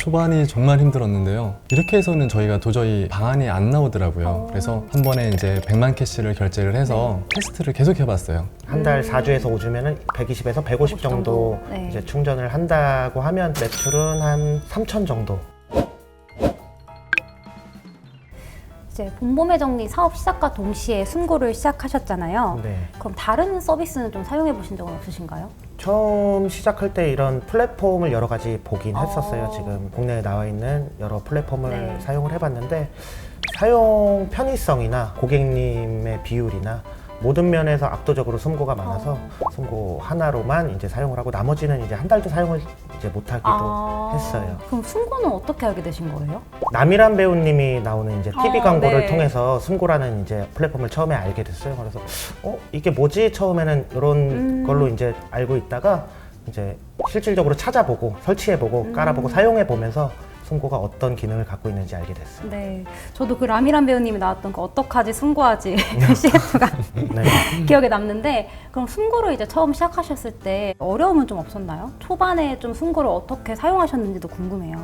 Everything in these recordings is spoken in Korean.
초반이 정말 힘들었는데요. 이렇게 해서는 저희가 도저히 방안이 안 나오더라고요. 그래서 한 번에 이제 100만 캐시를 결제를 해서 테스트를 계속 해봤어요. 한 달 4주에서 5주면은 120에서 150 정도 네. 이제 충전을 한다고 하면 매출은 한 3천 정도. 이제 본범의 정리 사업 시작과 동시에 숨고를 시작하셨잖아요. 네. 그럼 다른 서비스는 좀 사용해 보신 적은 없으신가요? 처음 시작할 때 이런 플랫폼을 여러 가지 보긴 했었어요. 아. 지금 국내에 나와 있는 여러 플랫폼을 네. 사용을 해봤는데 사용 편의성이나 고객님의 비율이나 모든 면에서 압도적으로 숨고가 많아서 숨고 하나로만 이제 사용을 하고 나머지는 이제 한 달도 사용을 이제 못하기도 했어요. 그럼 숨고는 어떻게 알게 되신 거예요? 남이란 배우님이 나오는 이제 TV 광고를 네. 통해서 숨고라는 이제 플랫폼을 처음에 알게 됐어요. 그래서 이게 뭐지? 처음에는 이런 걸로 이제 알고 있다가 이제 실질적으로 찾아보고 설치해보고 깔아보고 사용해보면서 숨고가 어떤 기능을 갖고 있는지 알게 됐어요. 네, 저도 그 라미란 배우님이 나왔던 그 어떡하지 숨고하지 그 CF가 네. 기억에 남는데, 그럼 숨고를 이제 처음 시작하셨을 때 어려움은 좀 없었나요? 초반에 좀 숨고를 어떻게 사용하셨는지도 궁금해요.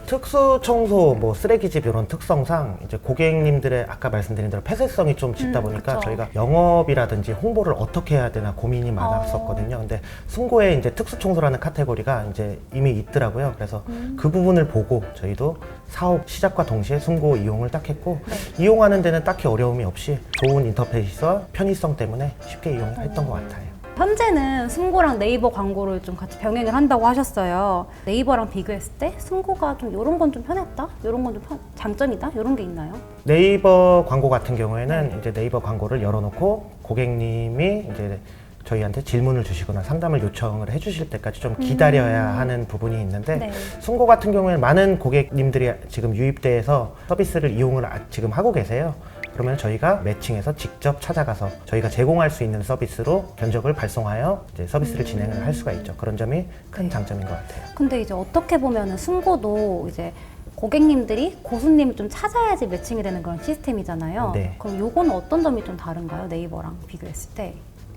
특수 청소, 뭐 쓰레기집 이런 특성상 이제 고객님들의 아까 말씀드린 대로 폐쇄성이 좀 짙다 보니까 그쵸. 저희가 영업이라든지 홍보를 어떻게 해야 되나 고민이 많았었거든요. 근데 숨고에 이제 특수 청소라는 카테고리가 이제 이미 있더라고요. 그래서 그 부분을 보고 저희도 사업 시작과 동시에 숨고 이용을 딱 했고 이용하는 데는 딱히 어려움이 없이 좋은 인터페이스와 편의성 때문에 쉽게 이용했던 것 같아요. 현재는 숨고랑 네이버 광고를 좀 같이 병행을 한다고 하셨어요. 네이버랑 비교했을 때 숨고가 좀 이런 건 좀 편했다? 이런 건 좀 장점이다? 이런 게 있나요? 네이버 광고 같은 경우에는 이제 네이버 광고를 열어놓고 고객님이 이제 저희한테 질문을 주시거나 상담을 요청을 해주실 때까지 좀 기다려야 하는 부분이 있는데 네. 숨고 같은 경우에는 많은 고객님들이 지금 유입돼서 서비스를 이용을 지금 하고 계세요. 그러면 저희가 매칭해서 직접 찾아가서 저희가 제공할 수 있는 서비스로 견적을 발송하여 이제 서비스를 진행을 할 수가 있죠. 그런 점이 큰 네. 장점인 것 같아요. 근데 이제 어떻게 보면은 숨고도 이제 고객님들이 고수님을 좀 찾아야지 매칭이 되는 그런 시스템이잖아요. 네. 그럼 요거는 어떤 점이 좀 다른가요? 네이버랑 비교했을 때?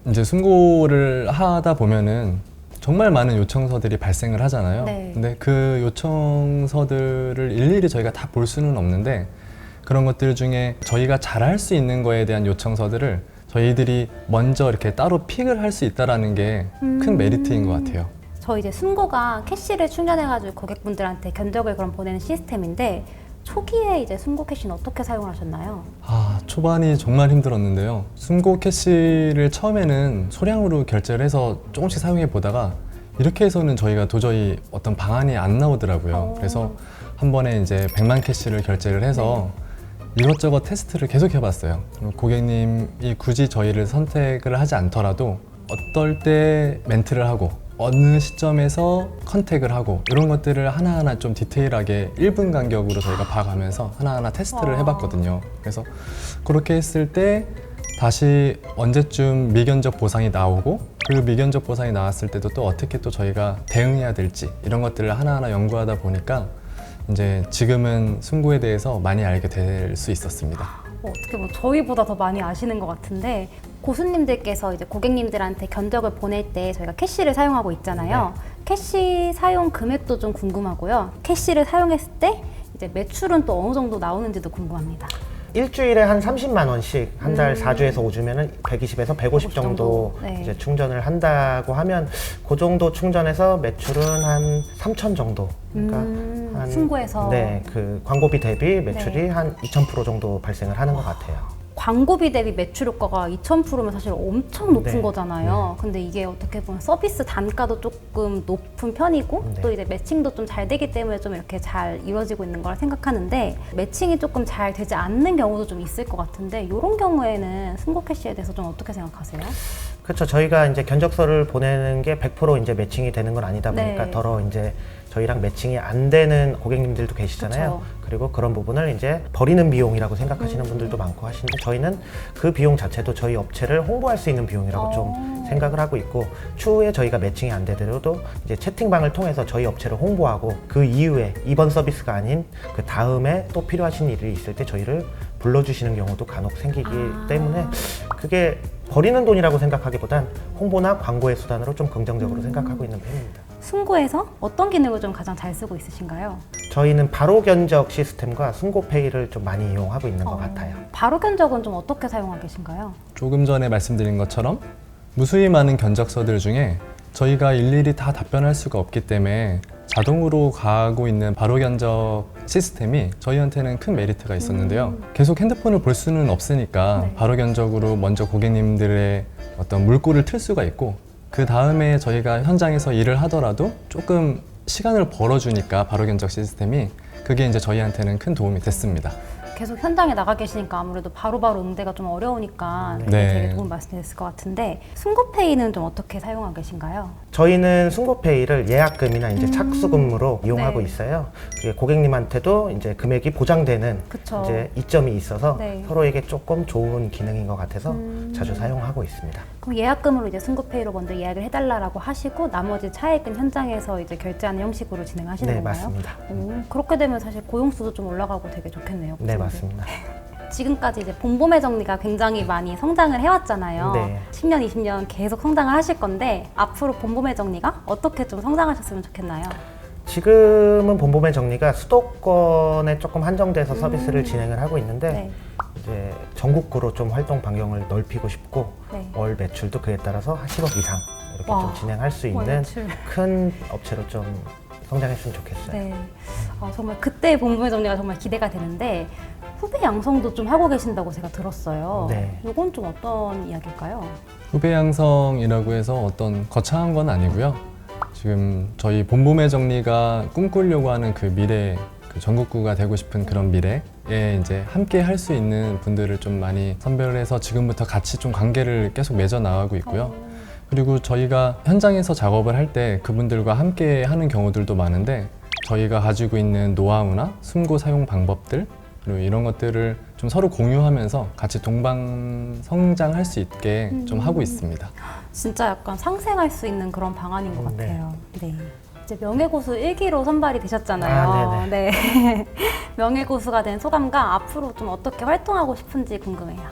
이제 숨고를 하다 보면은 정말 많은 요청서들이 발생을 하잖아요. 네. 근데 그 요청서들을 일일이 저희가 다 볼 수는 없는데 그런 것들 중에 저희가 잘할 수 있는 거에 대한 요청서들을 저희들이 먼저 이렇게 따로 픽을 할 수 있다는 게 큰 메리트인 것 같아요. 저 이제 숨고가 캐시를 충전해가지고 고객분들한테 견적을 그럼 보내는 시스템인데, 초기에 이제 숨고 캐시는 어떻게 사용하셨나요? 초반이 정말 힘들었는데요. 숨고 캐시를 처음에는 소량으로 결제를 해서 조금씩 사용해 보다가 이렇게 해서는 저희가 도저히 어떤 방안이 안 나오더라고요. 그래서 한 번에 이제 100만 캐시를 결제를 해서 이것저것 테스트를 계속 해봤어요. 고객님이 굳이 저희를 선택을 하지 않더라도 어떨 때 멘트를 하고 어느 시점에서 컨택을 하고 이런 것들을 하나하나 좀 디테일하게 1분 간격으로 저희가 봐가면서 하나하나 테스트를 해봤거든요. 그래서 그렇게 했을 때 다시 언제쯤 미견적 보상이 나오고 그 미견적 보상이 나왔을 때도 또 어떻게 또 저희가 대응해야 될지 이런 것들을 하나하나 연구하다 보니까 이제 지금은 숨고에 대해서 많이 알게 될 수 있었습니다. 어떻게 보면 저희보다 더 많이 아시는 것 같은데, 고수님들께서 이제 고객님들한테 견적을 보낼 때 저희가 캐시를 사용하고 있잖아요. 캐시 사용 금액도 좀 궁금하고요. 캐시를 사용했을 때 이제 매출은 또 어느 정도 나오는지도 궁금합니다. 일주일에 한 30만 원씩 한 달 4주에서 5주면은 120에서 150 정도 네. 이제 충전을 한다고 하면 그 정도 충전해서 매출은 한 3천 정도. 그러니까 숨고에서. 네, 그 광고비 대비 매출이 네. 한 2,000% 정도 발생을 하는 것 같아요. 광고비 대비 매출 효과가 2,000%면 사실 엄청 높은 네. 거잖아요. 근데 이게 어떻게 보면 서비스 단가도 조금 높은 편이고 네. 또 이제 매칭도 좀 잘 되기 때문에 좀 이렇게 잘 이루어지고 있는 거라 생각하는데, 매칭이 조금 잘 되지 않는 경우도 좀 있을 것 같은데, 이런 경우에는 숨고 캐시에 대해서 좀 어떻게 생각하세요? 그렇죠. 저희가 이제 견적서를 보내는 게 100% 이제 매칭이 되는 건 아니다 보니까 네. 더러 이제 저희랑 매칭이 안 되는 고객님들도 계시잖아요. 그쵸. 그리고 그런 부분을 이제 버리는 비용이라고 생각하시는 분들도 많고 하시는데 저희는 그 비용 자체도 저희 업체를 홍보할 수 있는 비용이라고 좀 생각을 하고 있고, 추후에 저희가 매칭이 안 되더라도 이제 채팅방을 통해서 저희 업체를 홍보하고 그 이후에 이번 서비스가 아닌 그 다음에 또 필요하신 일이 있을 때 저희를 불러주시는 경우도 간혹 생기기 때문에 그게 버리는 돈이라고 생각하기보단 홍보나 광고의 수단으로 좀 긍정적으로 생각하고 있는 편입니다. 승고에서 어떤 기능을 좀 가장 잘 쓰고 있으신가요? 저희는 바로 견적 시스템과 승고페이를 좀 많이 이용하고 있는 것 같아요. 바로 견적은 좀 어떻게 사용하고 계신가요? 조금 전에 말씀드린 것처럼 무수히 많은 견적서들 중에 저희가 일일이 다 답변할 수가 없기 때문에 자동으로 가고 있는 바로 견적 시스템이 저희한테는 큰 메리트가 있었는데요. 계속 핸드폰을 볼 수는 없으니까 네. 바로 견적으로 먼저 고객님들의 어떤 물꼬를 틀 수가 있고, 그 다음에 저희가 현장에서 일을 하더라도 조금 시간을 벌어주니까 바로 견적 시스템이, 그게 이제 저희한테는 큰 도움이 됐습니다. 계속 현장에 나가 계시니까 아무래도 바로바로 응대가 좀 어려우니까 네. 되게 도움 말씀드렸을 것 같은데, 승고페이는 좀 어떻게 사용하고 계신가요? 저희는 승고페이를 예약금이나 이제 착수금으로 이용하고 네. 있어요. 그게 고객님한테도 이제 금액이 보장되는 그쵸. 이제 이점이 있어서 네. 서로에게 조금 좋은 기능인 것 같아서 자주 사용하고 있습니다. 그럼 예약금으로 이제 승고페이로 먼저 예약을 해달라고 하시고 나머지 차액은 현장에서 이제 결제하는 형식으로 진행하시는 네, 건가요? 맞습니다. 그렇게 되면 사실 고용수도 좀 올라가고 되게 좋겠네요. 네, 고객님들. 맞습니다. 지금까지 이제 본보매 정리가 굉장히 많이 성장을 해왔잖아요. 네. 10년, 20년 계속 성장을 하실 건데 앞으로 본보매 정리가 어떻게 좀 성장하셨으면 좋겠나요? 지금은 본보매 정리가 수도권에 조금 한정돼서 서비스를 진행을 하고 있는데 네. 이제 전국구로 좀 활동 반경을 넓히고 싶고 네. 월 매출도 그에 따라서 한 10억 이상 이렇게 와, 좀 진행할 수 월 있는 매출. 큰 업체로 좀 성장했으면 좋겠어요. 네. 정말 그때 본보매 정리가 정말 기대가 되는데 후배 양성도 좀 하고 계신다고 제가 들었어요. 네. 이건 좀 어떤 이야기일까요? 후배 양성이라고 해서 어떤 거창한 건 아니고요. 지금 저희 본보매 정리가 꿈꾸려고 하는 그 미래, 그 전국구가 되고 싶은 그런 미래에 이제 함께 할 수 있는 분들을 좀 많이 선별을 해서 지금부터 같이 좀 관계를 계속 맺어 나가고 있고요. 그리고 저희가 현장에서 작업을 할 때 그분들과 함께 하는 경우들도 많은데, 저희가 가지고 있는 노하우나 숨고 사용 방법들, 그리고 이런 것들을 좀 서로 공유하면서 같이 동방 성장할 수 있게 좀 하고 있습니다. 진짜 약간 상생할 수 있는 그런 방안인 것 네. 같아요. 네. 이제 명예고수 1기로 선발이 되셨잖아요. 아, 네. 명예고수가 된 소감과 앞으로 좀 어떻게 활동하고 싶은지 궁금해요.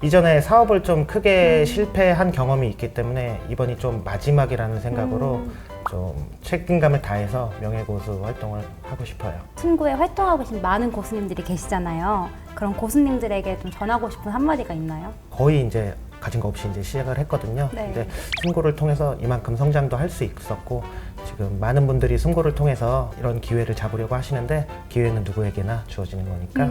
이전에 사업을 좀 크게 실패한 경험이 있기 때문에 이번이 좀 마지막이라는 생각으로 좀 책임감을 다해서 명예고수 활동을 하고 싶어요. 친구에 활동하고 계신 많은 고수님들이 계시잖아요. 그런 고수님들에게 좀 전하고 싶은 한마디가 있나요? 거의 이제 가진 거 없이 이제 시작을 했거든요. 네. 근데 승고를 통해서 이만큼 성장도 할 수 있었고, 지금 많은 분들이 승고를 통해서 이런 기회를 잡으려고 하시는데 기회는 누구에게나 주어지는 거니까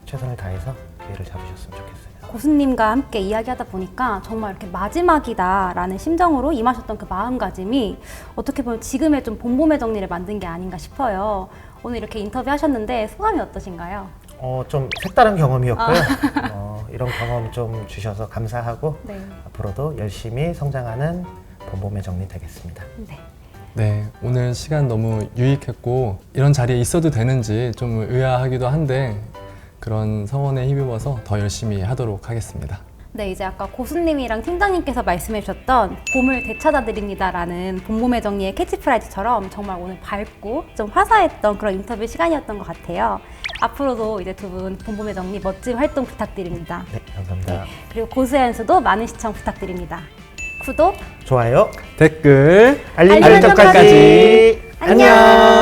최선을 다해서 기회를 잡으셨으면 좋겠어요. 고수님과 함께 이야기하다 보니까 정말 이렇게 마지막이다라는 심정으로 임하셨던 그 마음가짐이 어떻게 보면 지금의 좀 본보매 정리를 만든 게 아닌가 싶어요. 오늘 이렇게 인터뷰하셨는데 소감이 어떠신가요? 좀 색다른 경험이었고요. 이런 경험 좀 주셔서 감사하고 네. 앞으로도 열심히 성장하는 본보매 정리 되겠습니다. 네. 네, 오늘 시간 너무 유익했고, 이런 자리에 있어도 되는지 좀 의아하기도 한데, 그런 성원에 힘입어서 더 열심히 하도록 하겠습니다. 네, 이제 아까 고수님이랑 팀장님께서 말씀해 주셨던 봄을 되찾아드립니다라는 본보매 정리의 캐치프라이즈처럼 정말 오늘 밝고 좀 화사했던 그런 인터뷰 시간이었던 것 같아요. 앞으로도 이제 두 분 본보매 정리 멋진 활동 부탁드립니다. 네, 감사합니다. 그리고 고수의 연수도 많은 시청 부탁드립니다. 구독, 좋아요, 댓글, 알림 알림 설정까지. 안녕.